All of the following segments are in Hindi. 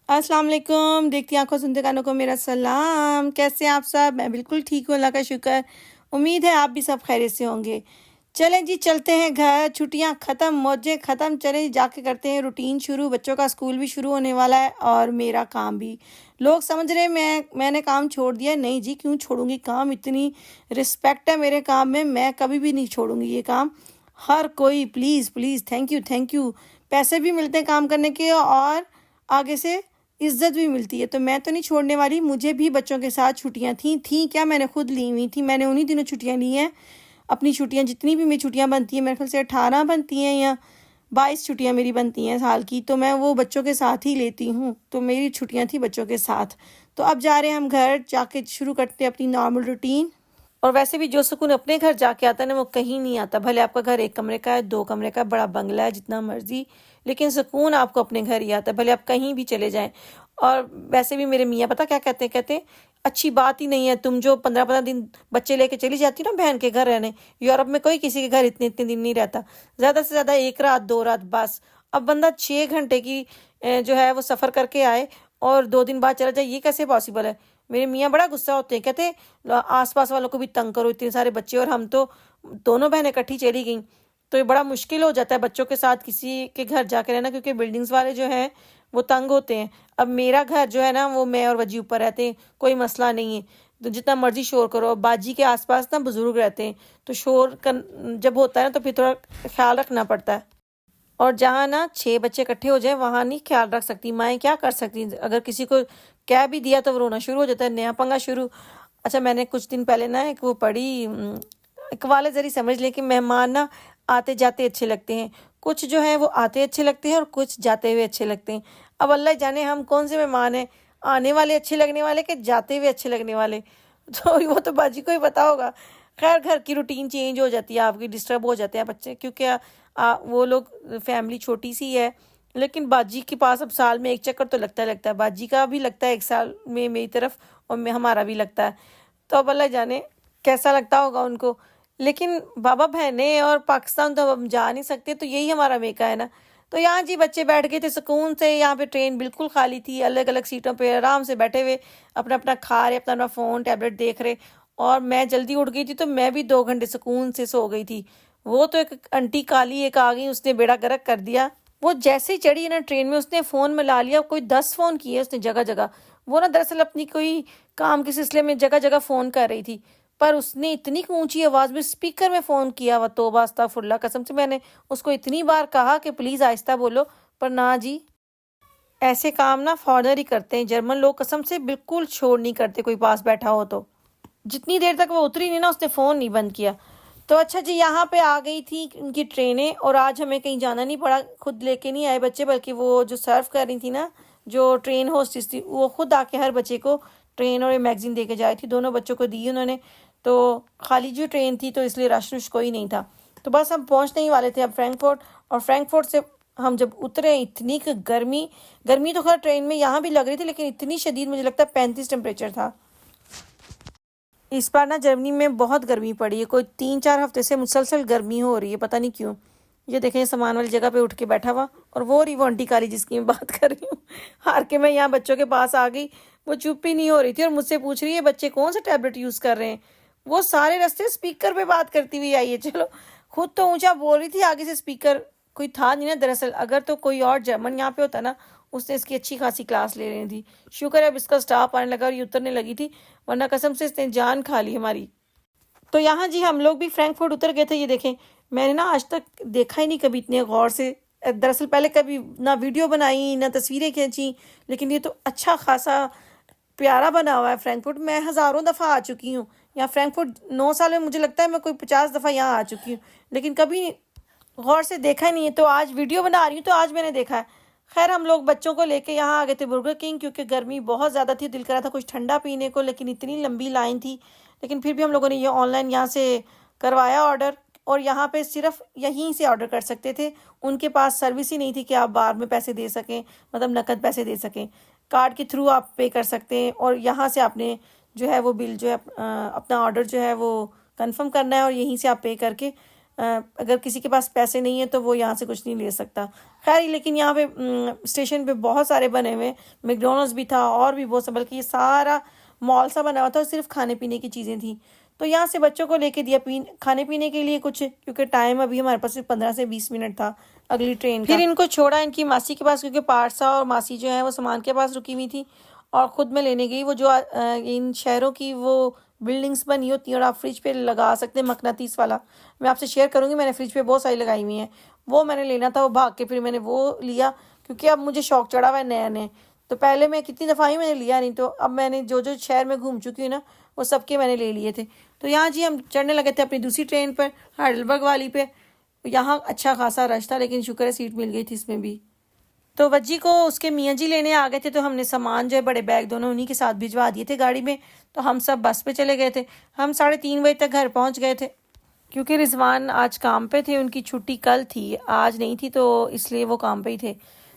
अस्सलाम वालेकुम। देखती आंखों सुनते कानों को मेरा सलाम। कैसे हैं आप सब? मैं बिल्कुल ठीक हूँ, अल्लाह का शुक्र। उम्मीद है आप भी सब खैरियत से होंगे। चलें जी, चलते हैं घर। छुट्टियां ख़त्म, मौजें ख़त्म। चलें जी, जाके करते हैं रूटीन शुरू। बच्चों का स्कूल भी शुरू होने वाला है और मेरा काम भी। लोग समझ रहे हैं मैंने काम छोड़ दिया। नहीं जी, क्यों छोड़ूंगी काम? इतनी रिस्पेक्ट है मेरे काम में, मैं कभी भी नहीं छोड़ूंगी ये काम। हर कोई please please, thank you thank you. पैसे भी मिलते हैं काम करने के और आगे से इज्जत भी मिलती है, तो मैं तो नहीं छोड़ने वाली। मुझे भी बच्चों के साथ छुट्टियां थी क्या, मैंने खुद ली हुई थी। मैंने उन्हीं दिनों छुट्टियां ली हैं। अपनी छुट्टियां जितनी भी मेरी छुट्टियां बनती हैं, मेरे ख्याल से 18 बनती हैं या 22 छुट्टियां मेरी बनती हैं साल की, तो मैं वो बच्चों के साथ ही लेती हूँ। तो मेरी छुट्टियां थी बच्चों के साथ। तो अब जा रहे हैं हम घर, जाके शुरू करते हैं अपनी नॉर्मल रूटीन। और वैसे भी जो सुकून अपने घर जाके आता है ना, वो कहीं नहीं आता। भले आपका घर 1 कमरे का है, 2 कमरे का, बड़ा बंगला है, जितना मर्जी, लेकिन सुकून आपको अपने घर ही आता है, भले आप कहीं भी चले जाएं। और वैसे भी मेरे मियाँ पता क्या कहते हैं, अच्छी बात ही नहीं है तुम जो 15-15 दिन बच्चे लेके चली जाती हो ना बहन के घर रहने। यूरोप में कोई किसी के घर इतने इतने दिन नहीं रहता, ज़्यादा से ज़्यादा 1 रात 2 रात बस। अब बंदा 6 घंटे की जो है वो सफ़र करके आए और 2 दिन बाद चला जाए, ये कैसे पॉसिबल है? मेरे मियाँ बड़ा गुस्सा होते हैं, कहते आसपास वालों को भी तंग करो, इतने सारे बच्चे, और हम तो दोनों बहनें इकट्ठी चली गई। तो ये बड़ा मुश्किल हो जाता है बच्चों के साथ किसी के घर जाके रहना, क्योंकि बिल्डिंग्स वाले जो हैं वो तंग होते हैं। अब मेरा घर जो है ना, वो मैं और वजी ऊपर रहते हैं, कोई मसला नहीं है, तो जितना मर्जी शोर करो। बाजी के आसपास ना बुजुर्ग रहते हैं, तो शोर जब होता है ना, तो फिर थोड़ा ख्याल रखना पड़ता है। और जहाँ ना 6 बच्चे इकट्ठे हो जाए, वहाँ नहीं ख्याल रख सकती माएँ, क्या कर सकती? अगर किसी को कह भी दिया तो वो रोना शुरू हो जाता है, नया पंगा शुरू। अच्छा, मैंने कुछ दिन पहले ना एक वो पढ़ी, एक वाले जरिए समझ लें कि मेहमान ना आते जाते अच्छे लगते हैं। कुछ जो है वो आते अच्छे लगते हैं और कुछ जाते हुए अच्छे लगते हैं। अब अल्लाह जाने हम कौन से मेहमान हैं, आने वाले अच्छे लगने वाले कि जाते हुए अच्छे लगने वाले। तो वो तो बाजी को ही पता होगा। खैर, घर की रूटीन चेंज हो जाती है आपकी, डिस्टर्ब हो जाते हैं बच्चे, क्योंकि वो लोग, फैमिली छोटी सी है। लेकिन बाजी के पास अब साल में 1 चक्कर तो लगता है। बाजी का भी लगता है 1 साल में मेरी तरफ, और हमारा भी लगता है। तो अब अल्लाह जाने कैसा लगता होगा उनको। लेकिन बाबा बहनें और पाकिस्तान तो अब हम जा नहीं सकते, तो यही हमारा मेका है ना। तो यहाँ जी बच्चे बैठ गए थे सुकून से। यहाँ पे ट्रेन बिल्कुल खाली थी, अलग अलग सीटों पे आराम से बैठे हुए अपना अपना खा रहे, अपना अपना फ़ोन टैबलेट देख रहे। और मैं जल्दी उठ गई थी, तो मैं भी 2 घंटे सुकून से सो गई थी। वो तो एक आंटी काली एक आ गई, उसने बेड़ा गर्क कर दिया। वो जैसे ही चढ़ी ना ट्रेन में, उसने फ़ोन मिला लिया, कोई 10 फ़ोन किए उसने जगह जगह। वो ना दरअसल अपनी कोई काम के सिलसिले में जगह जगह फ़ोन कर रही थी, पर उसने इतनी ऊंची आवाज़ में स्पीकर में फ़ोन किया। व तौबा अस्तगफुरुल्लाह, कसम से मैंने उसको इतनी बार कहा कि प्लीज़ आहिस्ता बोलो, पर ना जी। ऐसे काम ना फॉरेनर ही करते हैं, जर्मन लोग कसम से बिल्कुल शोर नहीं करते कोई पास बैठा हो तो। जितनी देर तक वो उतरी नहीं ना, उसने फ़ोन नहीं बंद किया। तो अच्छा जी, यहाँ पे आ गई थी उनकी ट्रेनें, और आज हमें कहीं जाना नहीं पड़ा। खुद लेके नहीं आए बच्चे, बल्कि वो जो सर्व कर रही थी ना, जो ट्रेन होस्टेस थी, वो खुद आके हर बच्चे को ट्रेन और मैगजीन दे के जाए थी। दोनों बच्चों को दी उन्होंने। तो खाली जो ट्रेन थी, तो इसलिए रश रुश कोई नहीं था। तो बस हम पहुँचने ही वाले थे अब फ्रैंकफर्ट। और फ्रैंकफर्ट से हम जब उतरे, इतनी गर्मी, गर्मी तो खैर ट्रेन में यहाँ भी लग रही थी, लेकिन इतनी शदीद, मुझे लगता है 35 टेम्परेचर था। इस बार ना जर्मनी में बहुत गर्मी पड़ी है, कोई 3-4 हफ्ते से मुसलसल गर्मी हो रही है, पता नहीं क्यों। ये देखें, सामान वाली जगह पे उठ के बैठा हुआ, और वो रही वो आंटी काली जिसकी मैं बात कर रही हूँ। हार के मैं यहाँ बच्चों के पास आ गई। वो चुप ही नहीं हो रही थी और मुझसे पूछ रही है बच्चे कौन सा टैबलेट यूज़ कर रहे हैं। वो सारे रास्ते स्पीकर पे बात करती हुई आई है। चलो, खुद तो ऊंचा बोल रही थी, आगे से स्पीकर कोई था नहीं ना दरअसल। अगर तो कोई और जर्मन यहाँ पे होता ना, उसने इसकी अच्छी खासी क्लास ले रही थी। शुक्र है अब इसका स्टाफ आने लगा और ये उतरने लगी थी, वरना कसम से इसने जान खा ली हमारी। तो यहाँ जी हम लोग भी फ्रैंकफर्ट उतर गए थे। ये देखें, मैंने ना आज तक देखा ही नहीं कभी इतने गौर से। दरअसल पहले कभी ना वीडियो बनाई ना तस्वीरें खींची, लेकिन ये तो अच्छा खासा प्यारा बना हुआ है फ्रैंकफर्ट। मैं हज़ारों दफ़ा आ चुकी हूँ यहाँ फ्रैंकफर्ट। 9 साल में मुझे लगता है मैं कोई 50 दफ़ा यहाँ आ चुकी हूँ, लेकिन कभी गौर से देखा ही नहीं है। तो आज वीडियो बना रही हूँ, तो आज मैंने देखा है। खैर, हम लोग बच्चों को लेके यहाँ आ गए थे बर्गर किंग, क्योंकि गर्मी बहुत ज़्यादा थी। दिल कर रहा था कुछ ठंडा पीने को, लेकिन इतनी लंबी लाइन थी। लेकिन फिर भी हम लोगों ने ये ऑनलाइन यहाँ से करवाया ऑर्डर, और यहाँ पे सिर्फ यहीं से ऑर्डर कर सकते थे। उनके पास सर्विस ही नहीं थी कि आप बाहर में पैसे दे सकें, मतलब नकद पैसे दे सकें। कार्ड के थ्रू आप पे कर सकते हैं, और यहाँ से आपने जो है वो बिल जो है अपना ऑर्डर जो है वो कंफर्म करना है, और यहीं से आप पे करके अगर किसी के पास पैसे नहीं है तो वो यहाँ से कुछ नहीं ले सकता। खैर लेकिन यहाँ पे स्टेशन पे बहुत सारे बने हुए, मैकडॉनल्ड्स भी था और भी बहुत सा, बल्कि ये सारा मॉल सा बना हुआ था और सिर्फ खाने पीने की चीज़ें थी। तो यहाँ से बच्चों को लेके दिया खाने पीने के लिए कुछ, क्योंकि टाइम अभी हमारे पास सिर्फ 15 से 20 मिनट था अगली ट्रेन का। फिर इनको छोड़ा इनकी मासी के पास, क्योंकि पारसा और मासी जो है वो सामान के पास रुकी हुई थी, और ख़ुद मैं लेने गई वो जो इन शहरों की वो बिल्डिंग्स बनी होती हैं और आप फ्रिज पे लगा सकते हैं मकनातीस वाला। मैं आपसे शेयर करूँगी, मैंने फ्रिज पे बहुत सारी लगाई हुई हैं, वो मैंने लेना था, वो भाग के फिर मैंने वो लिया, क्योंकि अब मुझे शौक चढ़ा हुआ है नया नया। तो पहले मैं कितनी दफ़ा ही मैंने लिया नहीं, तो अब मैंने जो जो शहर में घूम चुकी हूँ ना वो सबके मैंने ले लिए थे। तो यहाँ जी हम चढ़ने लगे थे अपनी दूसरी ट्रेन पर, हाइडेलबर्ग वाली पे। यहाँ अच्छा खासा रश था, लेकिन शुक्र है सीट मिल गई थी इसमें भी। तो वज्जी को उसके मियाँ जी लेने आ गए थे, तो हमने सामान जो है बड़े बैग दोनों उन्हीं के साथ भिजवा दिए थे गाड़ी में। तो हम सब बस पे चले गए थे। हम 3:30 बजे तक घर पहुँच गए थे, क्योंकि रिजवान आज काम पे थे, उनकी छुट्टी कल थी आज नहीं थी, तो इसलिए वो काम पे ही थे।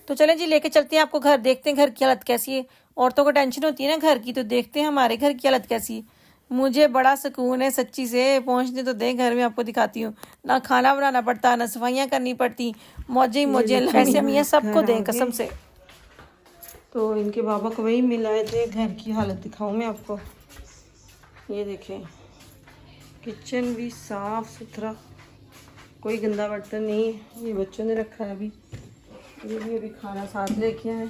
तो चलें जी लेके चलते हैं आपको घर, देखते हैं घर की हालत कैसी है। औरतों को टेंशन होती है ना घर की, तो देखते हैं हमारे घर की हालत कैसी है। मुझे बड़ा सुकून है सच्ची से, पहुंचने तो दें घर में, आपको दिखाती हूँ। ना खाना बनाना पड़ता, ना सफाइयाँ करनी पड़ती, मौजे ही मौजे। ऐसे मियाँ सबको दें कसम से। तो इनके बाबा को वही मिलाए थे, घर की हालत दिखाऊँ मैं आपको। ये देखें, किचन भी साफ सुथरा, कोई गंदा बर्तन नहीं। ये बच्चों ने रखा है अभी, ये भी अभी खाना साथ लेके आए।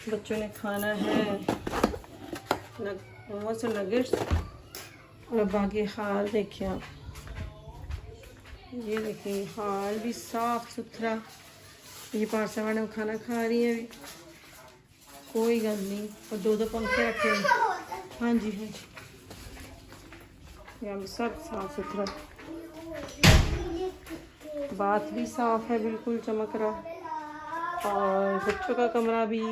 बच्चों ने खाना है मोमोज और नगेट्स। और बाकी हाल देखिए आप, ये देखिए हाल भी साफ सुथरा। ये पारसा मैडम खाना खा रही है अभी, कोई गंद नहीं। और 2 पंखे रखे हैं। हाँ जी हाँ जी, यहाँ भी सब साफ सुथरा। बाथ भी साफ है, बिल्कुल चमक रहा। और बच्चों का कमरा भी,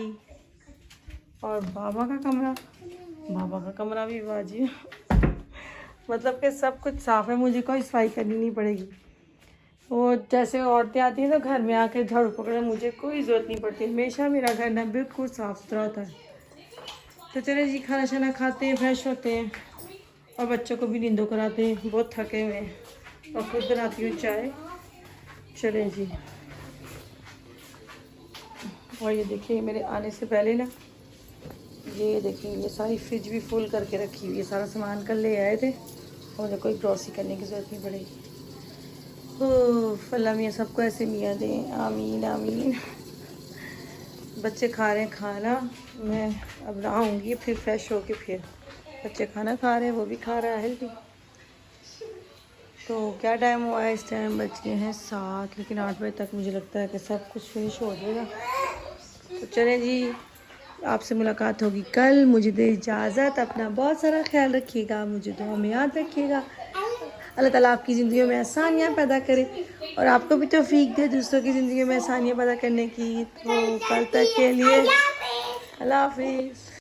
और बाबा का कमरा भी बाजी। मतलब कि सब कुछ साफ है, मुझे कोई सफाई करनी नहीं पड़ेगी। वो जैसे औरतें आती हैं तो घर में आके झाड़ू पकड़े, मुझे कोई ज़रूरत नहीं पड़ती। हमेशा मेरा घर ना बिल्कुल साफ सुथरा होता है। तो चले जी खाना शाना खाते हैं, फ्रेश होते हैं, और बच्चों को भी नींदों कराते हैं, बहुत थके हुए हैं। और खुद बनाती हूँ चाय। चले जी। और ये देखिए मेरे आने से पहले ना, ये देखिए ये सारी फ्रिज भी फुल करके रखी हुई है। सारा सामान कल ले आए थे, और मुझे कोई ग्रॉसरी करने की ज़रूरत नहीं पड़ेगी। ओह अल्लाह मियाँ सबको ऐसे मियाँ दें, आमीन आमीन। बच्चे खा रहे हैं खाना, मैं अब नहाऊंगी फिर फ्रेश होके। फिर बच्चे खाना खा रहे हैं, वो भी खा रहा है हेल्दी। तो क्या टाइम हुआ है, इस टाइम बज गए हैं 7, लेकिन 8 बजे तक मुझे लगता है कि सब कुछ फिनिश हो जाएगा। तो चलें जी, आपसे मुलाकात होगी कल। मुझे दे इजाज़त, अपना बहुत सारा ख्याल रखिएगा, मुझे दुआ में याद रखिएगा। अल्लाह ताला आपकी ज़िंदगी में आसानियाँ पैदा करे, और आपको भी तौफीक दे दूसरों की ज़िंदगी में आसानियाँ पैदा करने की। तो कल तक के लिए अल्लाह हाफिज़।